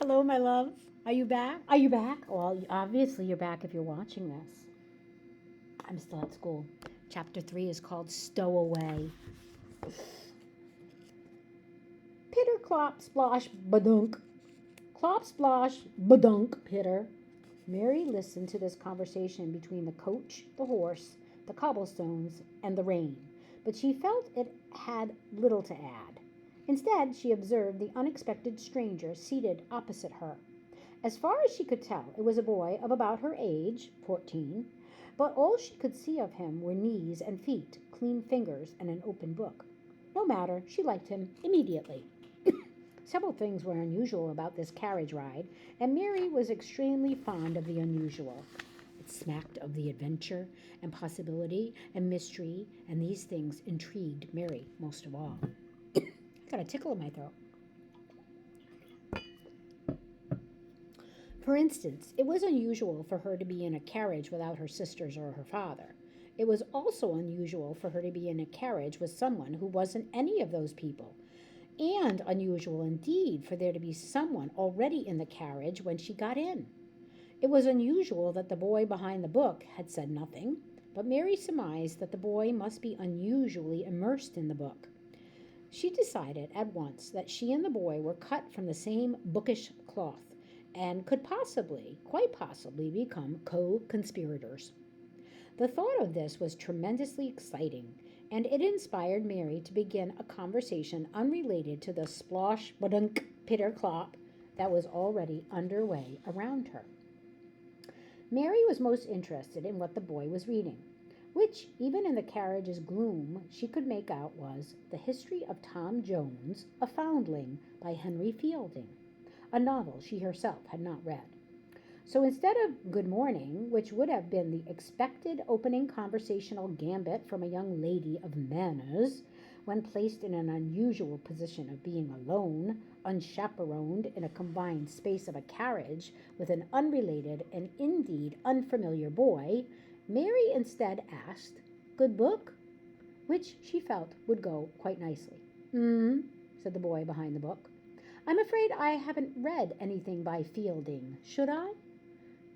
Hello, my love. Are you back? Are you back? Well, obviously you're back if you're watching this. I'm still at school. Chapter 3 is called Stowaway. Pitter clop splosh badunk. Clop splosh badunk pitter. Mary listened to this conversation between the coach, the horse, the cobblestones, and the rain, but she felt it had little to add. Instead, she observed the unexpected stranger seated opposite her. As far as she could tell, it was a boy of about her age, 14, but all she could see of him were knees and feet, clean fingers, and an open book. No matter, she liked him immediately. Several things were unusual about this carriage ride, and Mary was extremely fond of the unusual. It smacked of the adventure and possibility and mystery, and these things intrigued Mary most of all. I got a tickle in my throat. For instance, it was unusual for her to be in a carriage without her sisters or her father. It was also unusual for her to be in a carriage with someone who wasn't any of those people, and unusual indeed for there to be someone already in the carriage when she got in. It was unusual that the boy behind the book had said nothing, but Mary surmised that the boy must be unusually immersed in the book. She decided at once that she and the boy were cut from the same bookish cloth and could possibly, quite possibly, become co-conspirators. The thought of this was tremendously exciting, and it inspired Mary to begin a conversation unrelated to the splosh badunk pitter clop that was already underway around her. Mary was most interested in what the boy was reading, which, even in the carriage's gloom, she could make out was The History of Tom Jones, a Foundling, by Henry Fielding, a novel she herself had not read. So instead of good morning, which would have been the expected opening conversational gambit from a young lady of manners, when placed in an unusual position of being alone, unchaperoned in a confined space of a carriage with an unrelated and indeed unfamiliar boy, Mary instead asked, "Good book?" which she felt would go quite nicely. Said the boy behind the book. "I'm afraid I haven't read anything by Fielding. Should I?"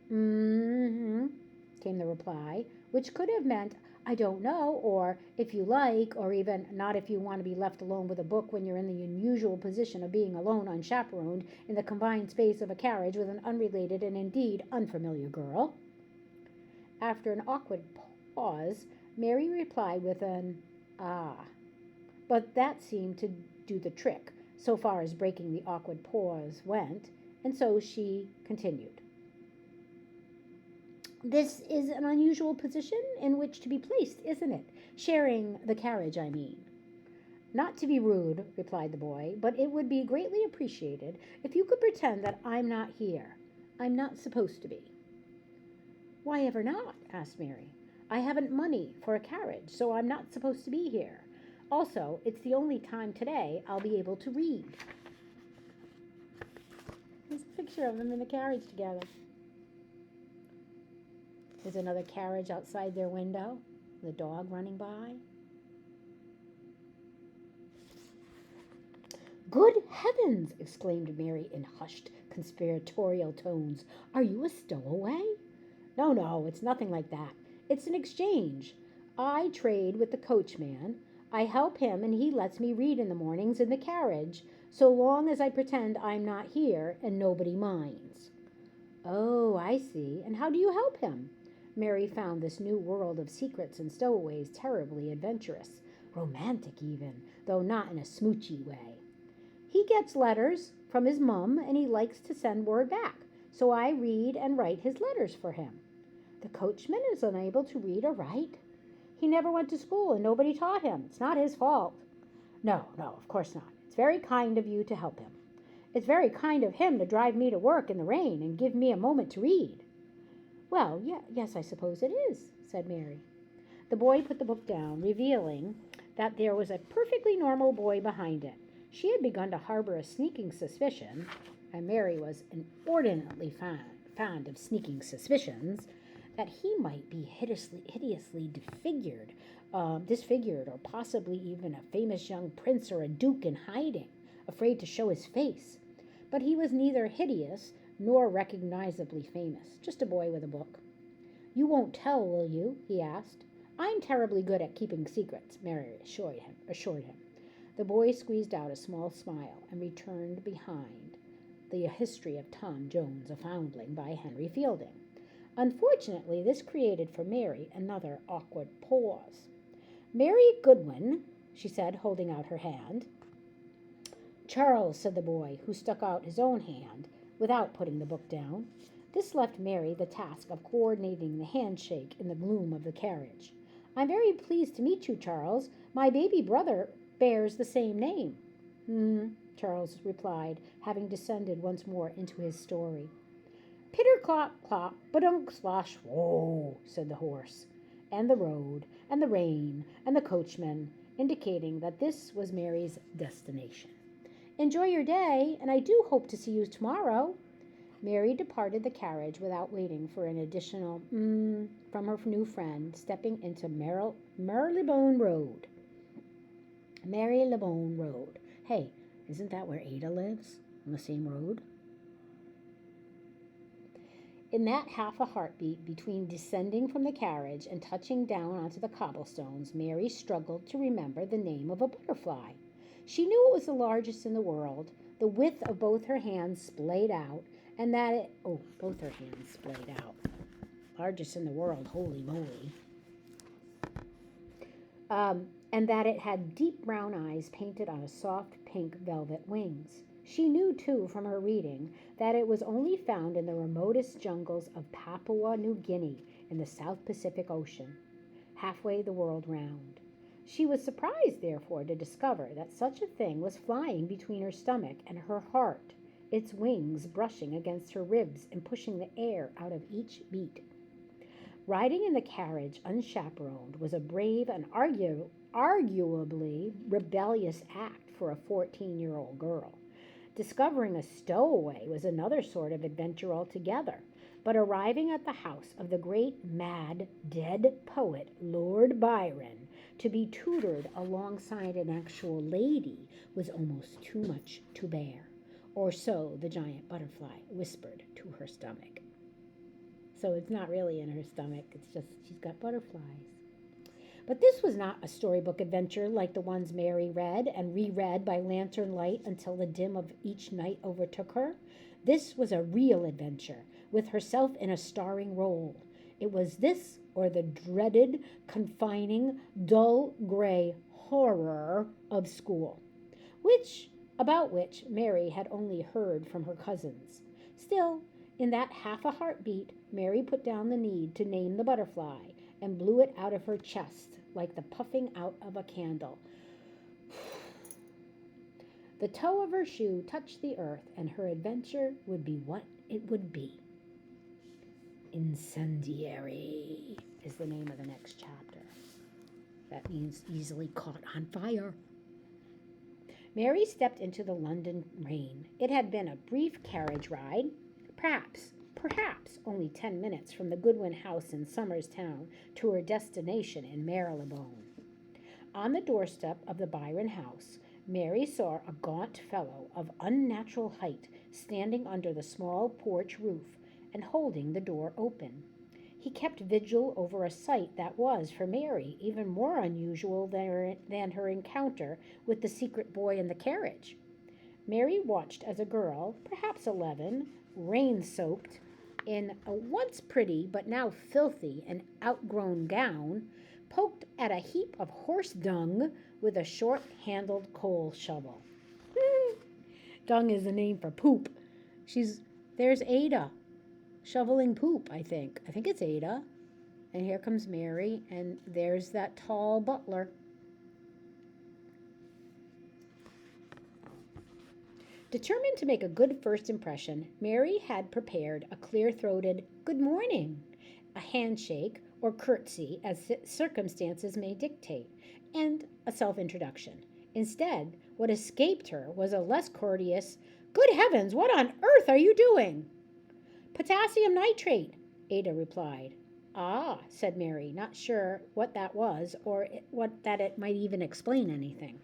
Came the reply, which could have meant, "I don't know," or "if you like," or even "not if you want to be left alone with a book when you're in the unusual position of being alone unchaperoned in the confined space of a carriage with an unrelated and indeed unfamiliar girl." After an awkward pause, Mary replied with an "ah," but that seemed to do the trick, so far as breaking the awkward pause went, and so she continued. "This is an unusual position in which to be placed, isn't it? Sharing the carriage, I mean." "Not to be rude," replied the boy, "but it would be greatly appreciated if you could pretend that I'm not here. I'm not supposed to be." "Why ever not?" asked Mary. "I haven't money for a carriage, so I'm not supposed to be here. Also, it's the only time today I'll be able to read." There's a picture of them in the carriage together. There's another carriage outside their window, the dog running by. "Good heavens!" exclaimed Mary in hushed, conspiratorial tones. "Are you a stowaway?" No, it's nothing like that. It's an exchange. I trade with the coachman. I help him and he lets me read in the mornings in the carriage, so long as I pretend I'm not here and nobody minds." "Oh, I see. And how do you help him?" Mary found this new world of secrets and stowaways terribly adventurous, romantic even, though not in a smoochy way. "He gets letters from his mum and he likes to send word back, so I read and write his letters for him." "The coachman is unable to read or write?" "He never went to school and nobody taught him. It's not his fault." No, of course not. It's very kind of you to help him." "It's very kind of him to drive me to work in the rain and give me a moment to read." "Well, yes, I suppose it is," said Mary. The boy put the book down, revealing that there was a perfectly normal boy behind it. She had begun to harbor a sneaking suspicion, and Mary was inordinately fond of sneaking suspicions, that he might be hideously disfigured, or possibly even a famous young prince or a duke in hiding, afraid to show his face. but he was neither hideous nor recognizably famous, just a boy with a book. You won't tell, will you? He asked. I'm terribly good at keeping secrets, Mary assured him. The boy squeezed out a small smile and returned behind the History of Tom Jones, a Foundling by Henry Fielding. Unfortunately, this created for Mary another awkward pause. Mary Goodwin, she said, holding out her hand. Charles, said the boy, who stuck out his own hand without putting the book down. This left Mary the task of coordinating the handshake in the gloom of the carriage. I'm very pleased to meet you, Charles. My baby brother bears the same name. Charles replied, having descended once more into his story. Pitter clop clop, badunk slosh, whoa, said the horse, and the road, and the rain, and the coachman, indicating that this was Mary's destination. Enjoy your day, and I do hope to see you tomorrow. Mary departed the carriage without waiting for an additional from her new friend, stepping into Marylebone Road. Marylebone Road. Hey, isn't that where Ada lives? On the same road? In that half a heartbeat between descending from the carriage and touching down onto the cobblestones, Mary struggled to remember the name of a butterfly. She knew it was the largest in the world, the width of both her hands splayed out, and that it, both her hands splayed out. Largest in the world, holy moly. And that it had deep brown eyes painted on a soft pink velvet wings. She knew, too, from her reading, that it was only found in the remotest jungles of Papua New Guinea in the South Pacific Ocean, halfway the world round. She was surprised, therefore, to discover that such a thing was flying between her stomach and her heart, its wings brushing against her ribs and pushing the air out of each beat. Riding in the carriage unchaperoned was a brave and arguably rebellious act for a 14-year-old girl. Discovering a stowaway was another sort of adventure altogether, but arriving at the house of the great, mad, dead poet, Lord Byron, to be tutored alongside an actual lady was almost too much to bear, or so the giant butterfly whispered to her stomach. So it's not really in her stomach, it's just she's got butterflies. But this was not a storybook adventure like the ones Mary read and reread by lantern light until the dim of each night overtook her. This was a real adventure, with herself in a starring role. It was this or the dreaded, confining, dull gray horror of school, about which Mary had only heard from her cousins. Still, in that half a heartbeat, Mary put down the need to name the butterfly and blew it out of her chest like the puffing out of a candle. The toe of her shoe touched the earth, and her adventure would be what it would be. Incendiary is the name of the next chapter. That means easily caught on fire. Mary stepped into the London rain. It had been a brief carriage ride, perhaps only 10 minutes from the Goodwin house in Somers Town to her destination in Marylebone. On the doorstep of the Byron house, Mary saw a gaunt fellow of unnatural height standing under the small porch roof and holding the door open. He kept vigil over a sight that was, for Mary, even more unusual than her encounter with the secret boy in the carriage. Mary watched as a girl, perhaps 11, rain-soaked, in a once pretty but now filthy and outgrown gown, poked at a heap of horse dung with a short-handled coal shovel. Dung is the name for poop. There's Ada, shoveling poop, I think. I think it's Ada. And here comes Mary, and there's that tall butler. Determined to make a good first impression, Mary had prepared a clear-throated "good morning," a handshake or curtsy as circumstances may dictate, and a self-introduction. Instead, what escaped her was a less courteous, "Good heavens, what on earth are you doing?" "Potassium nitrate," Ada replied. "Ah," said Mary, not sure what that was or that it might even explain anything.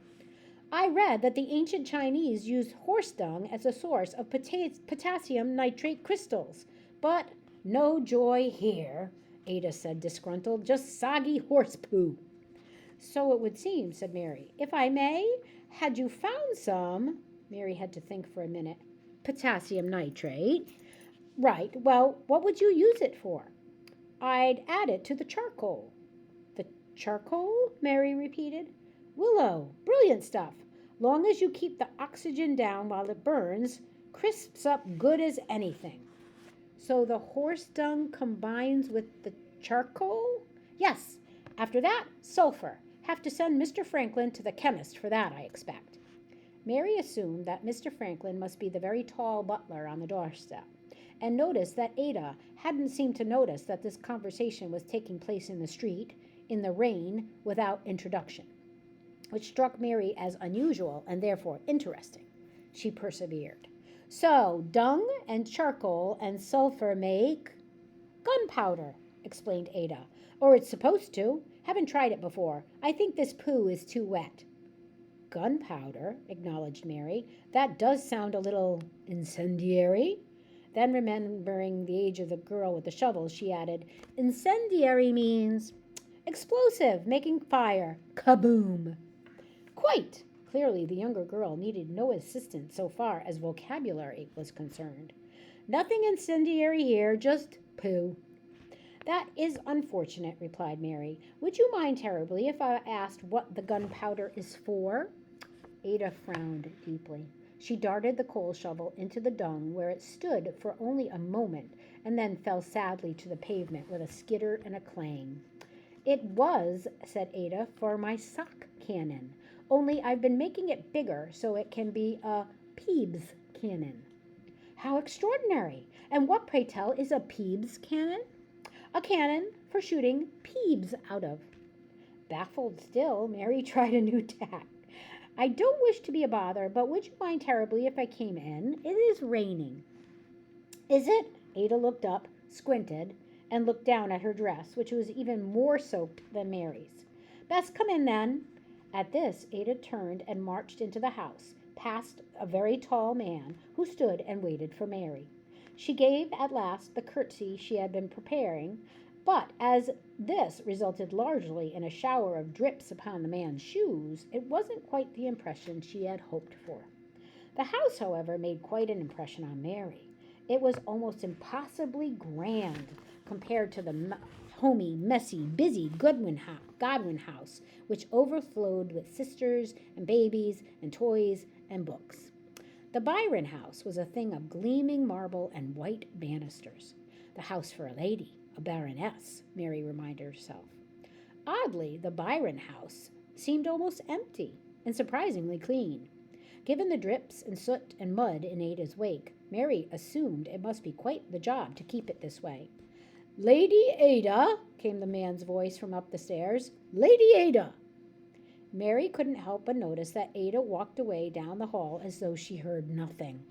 I read that the ancient Chinese used horse dung as a source of potassium nitrate crystals. But no joy here, Ada said, disgruntled. Just soggy horse poo. So it would seem, said Mary. If I may, had you found some, Mary had to think for a minute, potassium nitrate. Right, well, what would you use it for? I'd add it to the charcoal. The charcoal? Mary repeated. Willow, brilliant stuff. Long as you keep the oxygen down while it burns, crisps up good as anything. So the horse dung combines with the charcoal? Yes. After that, sulfur. Have to send Mr. Franklin to the chemist for that, I expect. Mary assumed that Mr. Franklin must be the very tall butler on the doorstep, and noticed that Ada hadn't seemed to notice that this conversation was taking place in the street, in the rain, without introduction, which struck Mary as unusual and therefore interesting. She persevered. So, dung and charcoal and sulfur make gunpowder, explained Ada. Or it's supposed to. Haven't tried it before. I think this poo is too wet. Gunpowder, acknowledged Mary. That does sound a little incendiary. Then, remembering the age of the girl with the shovel, she added, incendiary means explosive, making fire. Kaboom! Quite! Clearly, the younger girl needed no assistance so far as vocabulary was concerned. Nothing incendiary here, just poo. That is unfortunate, replied Mary. Would you mind terribly if I asked what the gunpowder is for? Ada frowned deeply. She darted the coal shovel into the dung, where it stood for only a moment, and then fell sadly to the pavement with a skitter and a clang. It was, said Ada, for my sock cannon. Only I've been making it bigger so it can be a Peebles cannon. How extraordinary! And what, pray tell, is a Peebles cannon? A cannon for shooting peas out of. Baffled still, Mary tried a new tack. I don't wish to be a bother, but would you mind terribly if I came in? It is raining. Is it? Ada looked up, squinted, and looked down at her dress, which was even more soaked than Mary's. Best come in then. At this, Ada turned and marched into the house, past a very tall man who stood and waited for Mary. She gave at last the curtsy she had been preparing, but as this resulted largely in a shower of drips upon the man's shoes, it wasn't quite the impression she had hoped for. The house, however, made quite an impression on Mary. It was almost impossibly grand compared to the homey, messy, busy Godwin house, which overflowed with sisters and babies and toys and books. The Byron house was a thing of gleaming marble and white banisters. The house for a lady, a baroness, Mary reminded herself. Oddly, the Byron house seemed almost empty and surprisingly clean. Given the drips and soot and mud in Ada's wake, Mary assumed it must be quite the job to keep it this way. Lady Ada, came the man's voice from up the stairs. Lady Ada. Mary couldn't help but notice that Ada walked away down the hall as though she heard nothing.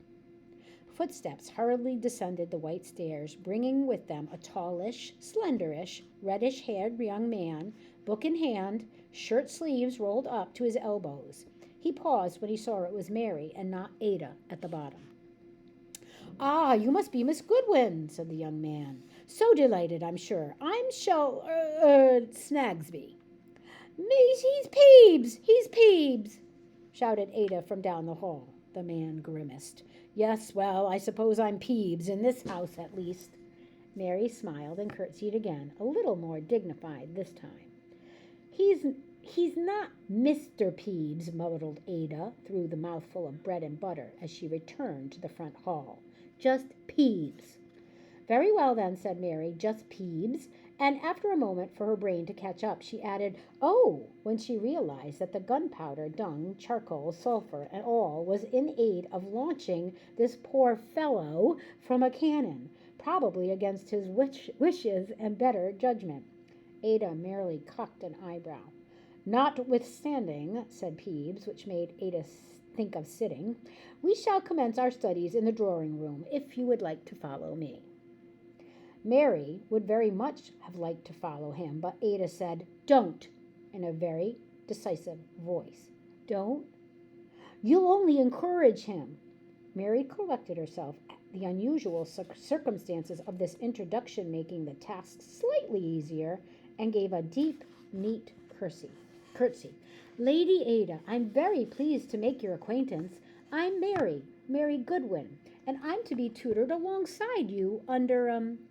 Footsteps hurriedly descended the white stairs, bringing with them a tallish, slenderish, reddish-haired young man, book in hand, shirt sleeves rolled up to his elbows. He paused when he saw it was Mary and not Ada at the bottom. Ah, you must be Miss Goodwin, said the young man. So delighted, I'm sure. I'm Snagsby. He's Peebs, shouted Ada from down the hall. The man grimaced. Yes, well, I suppose I'm Peebs, in this house at least. Mary smiled and curtsied again, a little more dignified this time. He's not Mr. Peebs, muddled Ada through the mouthful of bread and butter as she returned to the front hall. Just Peebs. Very well then, said Mary, just Peebs. And after a moment for her brain to catch up, she added, oh, when she realized that the gunpowder, dung, charcoal, sulfur, and all was in aid of launching this poor fellow from a cannon, probably against his wishes and better judgment. Ada merely cocked an eyebrow. Notwithstanding, said Peebs, which made Ada think of sitting, we shall commence our studies in the drawing-room, if you would like to follow me. Mary would very much have liked to follow him, but Ada said, don't, in a very decisive voice. Don't? You'll only encourage him. Mary collected herself, the unusual circumstances of this introduction making the task slightly easier, and gave a deep, neat curtsy. Lady Ada, I'm very pleased to make your acquaintance. I'm Mary Goodwin, and I'm to be tutored alongside you under,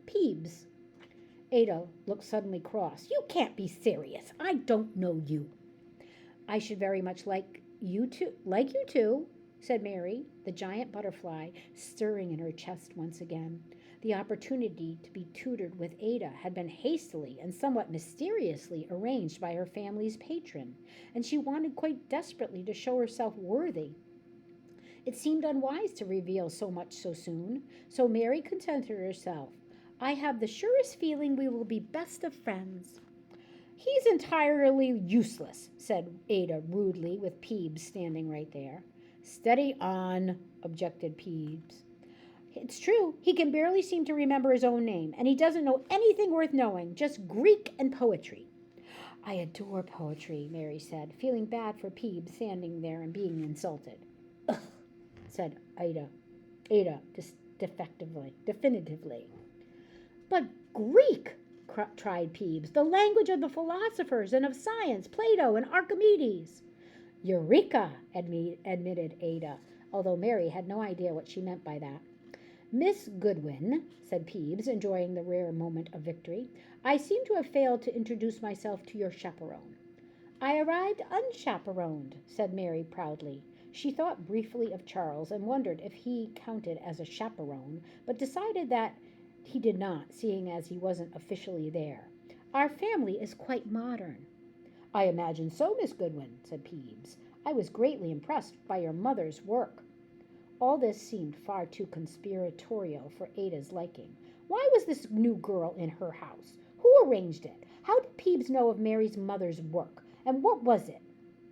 Peeves. Ada looked suddenly cross. You can't be serious. I don't know you. I should very much like you too, said Mary, the giant butterfly stirring in her chest once again. The opportunity to be tutored with Ada had been hastily and somewhat mysteriously arranged by her family's patron, and she wanted quite desperately to show herself worthy. It seemed unwise to reveal so much so soon, so Mary contented herself. I have the surest feeling we will be best of friends. He's entirely useless, said Ada rudely, with Peeves standing right there. Steady on, objected Peeves. It's true, he can barely seem to remember his own name, and he doesn't know anything worth knowing, just Greek and poetry. I adore poetry, Mary said, feeling bad for Peeves standing there and being insulted. Ugh, said Ada definitively. But Greek, tried Peeves, the language of the philosophers and of science, Plato and Archimedes. Eureka, admitted Ada, although Mary had no idea what she meant by that. Miss Goodwin, said Peeves, enjoying the rare moment of victory, I seem to have failed to introduce myself to your chaperone. I arrived unchaperoned, said Mary proudly. She thought briefly of Charles and wondered if he counted as a chaperone, but decided that he did not, seeing as he wasn't officially there. Our family is quite modern. I imagine so, Miss Goodwin, said Peeves. I was greatly impressed by your mother's work. All this seemed far too conspiratorial for Ada's liking. Why was this new girl in her house? Who arranged it? How did Peeves know of Mary's mother's work? And what was it?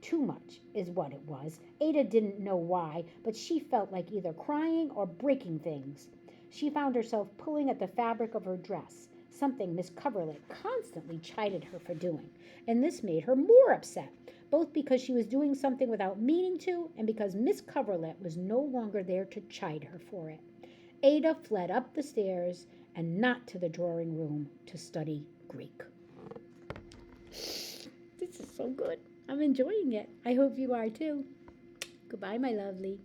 Too much is what it was. Ada didn't know why, but she felt like either crying or breaking things. She found herself pulling at the fabric of her dress, something Miss Coverlet constantly chided her for doing, and this made her more upset, both because she was doing something without meaning to and because Miss Coverlet was no longer there to chide her for it. Ada fled up the stairs and not to the drawing room to study Greek. This is so good. I'm enjoying it. I hope you are too. Goodbye, my lovely.